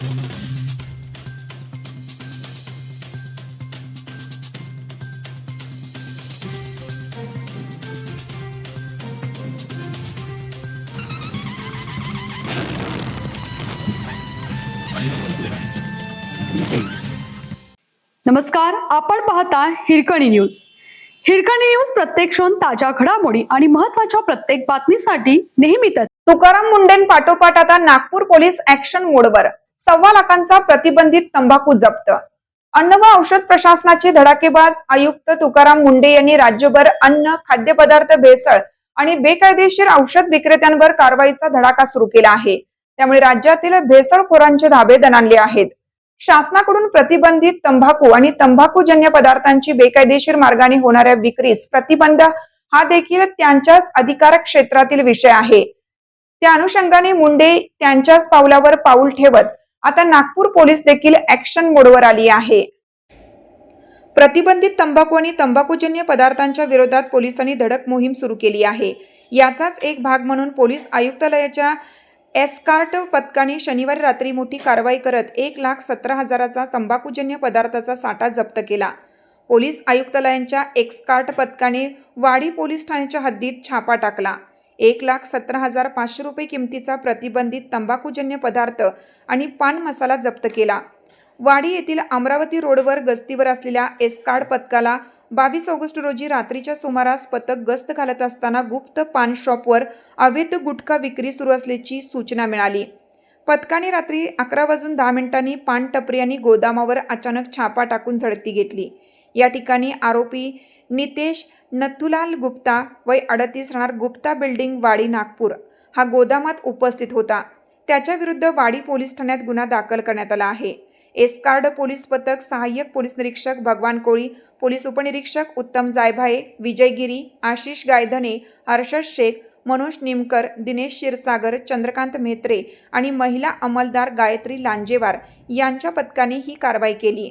नमस्कार, आपण पाहता हिरकणी न्यूज. हिरकणी न्यूज प्रत्येक क्षण ताज्या घडामोडी आणि महत्त्वाच्या प्रत्येक बातमीसाठी नेहमीच तुकाराम मुंडेंपाठोपाठ आता नागपूर पोलीस ऍक्शन मोडवर. 1.25 लाखांचा प्रतिबंधित तंबाखू जप्त. अन्न व औषध प्रशासनाचे धडाकेबाज आयुक्त तुकाराम मुंडे यांनी राज्यभर अन्न, खाद्यपदार्थ भेसळ आणि बेकायदेशीर औषध विक्रेत्यांवर कारवाईचा धडाका सुरू केला आहे. त्यामुळे राज्यातील भेसळखोरांचे धाबे दणाणले आहेत. शासनाकडून प्रतिबंधित तंबाखू आणि तंबाखूजन्य पदार्थांची बेकायदेशीर मार्गाने होणाऱ्या विक्रीस प्रतिबंध हा देखील त्यांच्याच अधिकार क्षेत्रातील विषय आहे. त्या अनुषंगाने मुंडे त्यांच्याच पावलावर पाऊल ठेवत आता नागपूर पोलीस देखील ऍक्शन मोडवर आली आहे. प्रतिबंधित तंबाखू आणि तंबाखूजन्य पदार्थांच्या विरोधात पोलिसांनी धडक मोहीम सुरू केली आहे. याचाच एक भाग म्हणून पोलीस आयुक्तालयाच्या एस्कॉर्ट पथकाने शनिवारी रात्री मोठी कारवाई करत 1,17,000चा तंबाखूजन्य पदार्थाचा साठा जप्त केला. पोलीस आयुक्तालयांच्या एस्कॉर्ट पथकाने वाडी पोलीस ठाण्याच्या हद्दीत छापा टाकला. 1,17,500 रुपये किमतीचा प्रतिबंधित तंबाखूजन्य पदार्थ आणि पान मसाला जप्त केला. वाडी येथील अमरावती रोडवर गस्तीवर असलेल्या एस्कॉर्ट पथकाला 22 ऑगस्ट रोजी रात्रीच्या सुमारास पथक गस्त घालत असताना गुप्त पान शॉपवर अवैध गुटखा विक्री सुरू असल्याची सूचना मिळाली. पथकाने रात्री 11:10 पान टपरी आणि गोदामावर अचानक छापा टाकून झडती घेतली. या ठिकाणी आरोपी नितेश नथुलाल गुप्ता वय 38 राहणार गुप्ता बिल्डिंग वाडी नागपूर हा गोदामात उपस्थित होता. त्याच्या विरुद्ध वाडी पोलीस ठाण्यात गुन्हा दाखल करण्यात आला आहे. एस्कॉर्ट पोलीस पथक सहाय्यक पोलीस निरीक्षक भगवान कोळी, पोलीस उपनिरीक्षक उत्तम जायभाये, विजय गिरी, आशिष गायधने, हर्षद शेख, मनोज निमकर, दिनेश क्षीरसागर, चंद्रकांत म्हेत्रे आणि महिला अंमलदार गायत्री लांजेवार यांच्या पथकाने ही कारवाई केली.